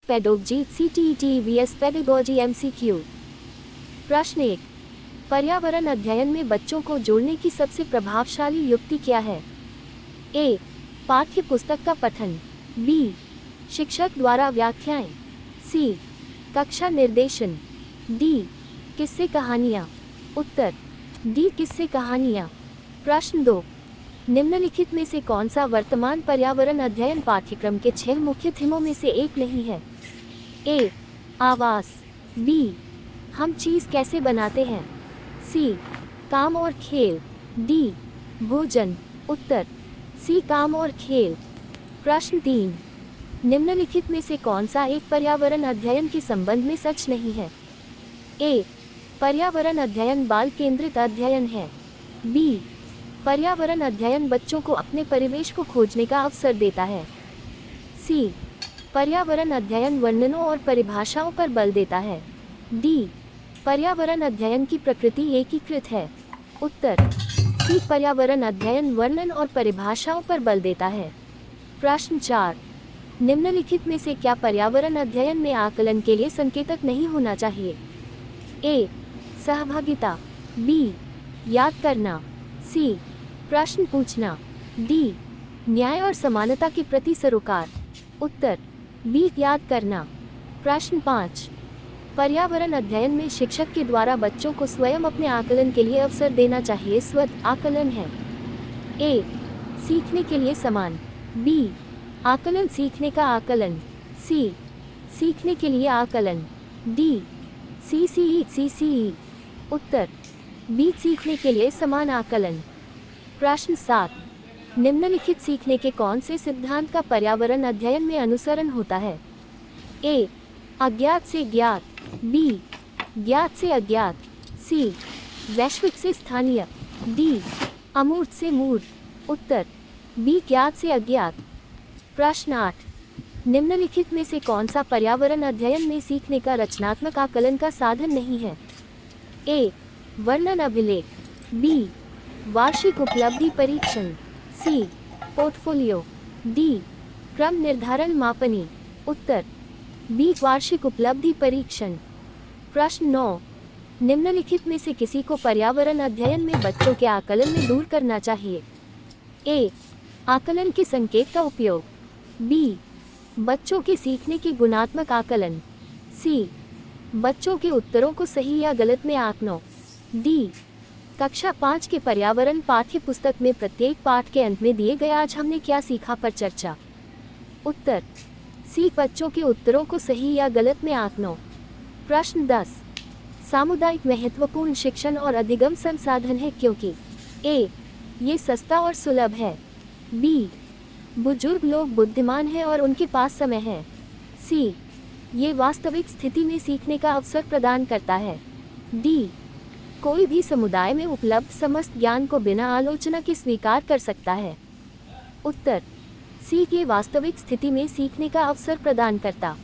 Pedology CTET vs pedagogy MCQ। प्रश्न 1। पर्यावरण अध्ययन में बच्चों को जोड़ने की सबसे प्रभावशाली युक्ति क्या है? ए। पाठ्य पुस्तक का पठन। बी। शिक्षक द्वारा व्याख्याएं। सी। कक्षा निर्देशन। डी। किस्से कहानियाँ। उत्तर डी। किस्से कहानियाँ। प्रश्न 2। निम्नलिखित में से कौन सा वर्तमान पर्यावरण अध्ययन पाठ्यक्रम के 6 मुख्य थीमों में से एक नहीं है? ए। आवास। बी। हम चीज़ कैसे बनाते हैं। सी। काम और खेल। डी। भोजन। उत्तर सी। काम और खेल। प्रश्न 3। निम्नलिखित में से कौन सा एक पर्यावरण अध्ययन के संबंध में सच नहीं है? ए। पर्यावरण अध्ययन बाल केंद्रित अध्ययन है। बी। पर्यावरण अध्ययन बच्चों को अपने परिवेश को खोजने का अवसर देता है। सी। पर्यावरण अध्ययन वर्णनों और परिभाषाओं पर बल देता है। डी। पर्यावरण अध्ययन की प्रकृति एकीकृत है। उत्तर सी। पर्यावरण अध्ययन वर्णन और परिभाषाओं पर बल देता है। प्रश्न 4। निम्नलिखित में से क्या पर्यावरण अध्ययन में आकलन के लिए संकेतक नहीं होना चाहिए? ए। सहभागिता। बी। याद करना। सी। प्रश्न पूछना। डी। न्याय और समानता के प्रति सरोकार। उत्तर बी। याद करना। प्रश्न 5। पर्यावरण अध्ययन में शिक्षक के द्वारा बच्चों को स्वयं अपने आकलन के लिए अवसर देना चाहिए। स्वत आकलन है। ए। सीखने के लिए समान। बी। आकलन सीखने का आकलन। सी। सीखने के लिए आकलन। डी। CCE। उत्तर बी। सीखने के लिए समान आकलन। प्रश्न 7। निम्नलिखित सीखने के कौन से सिद्धांत का पर्यावरण अध्ययन में अनुसरण होता है? ए। अज्ञात से ज्ञात। बी। ज्ञात से अज्ञात। सी। वैश्विक से स्थानीय। डी। अमूर्त से मूर्त। उत्तर बी। ज्ञात से अज्ञात। प्रश्न 8। निम्नलिखित में से कौन सा पर्यावरण अध्ययन में सीखने का रचनात्मक आकलन का साधन नहीं है? ए। वर्णन अभिलेख। बी। वार्षिक उपलब्धि परीक्षण। सी। पोर्टफोलियो। डी। क्रम निर्धारण मापनी। उत्तर बी। वार्षिक उपलब्धि परीक्षण। प्रश्न 9। निम्नलिखित में से किसी को पर्यावरण अध्ययन में बच्चों के आकलन में दूर करना चाहिए? ए। आकलन के संकेत का उपयोग। बी। बच्चों के सीखने के गुणात्मक आकलन। सी। बच्चों के उत्तरों को सही या गलत में आंकना। डी। कक्षा 5 के पर्यावरण पाठ्य पुस्तक में प्रत्येक पाठ के अंत में दिए गए आज हमने क्या सीखा पर चर्चा। उत्तर सी। बच्चों के उत्तरों को सही या गलत में आंकना। प्रश्न 10। सामुदायिक महत्वपूर्ण शिक्षण और अधिगम संसाधन है क्योंकि ए। ये सस्ता और सुलभ है। बी। बुजुर्ग लोग बुद्धिमान हैं और उनके पास समय है। सी। ये वास्तविक स्थिति में सीखने का अवसर प्रदान करता है। डी। कोई भी समुदाय में उपलब्ध समस्त ज्ञान को बिना आलोचना के स्वीकार कर सकता है। उत्तर सी। ये वास्तविक स्थिति में सीखने का अवसर प्रदान करता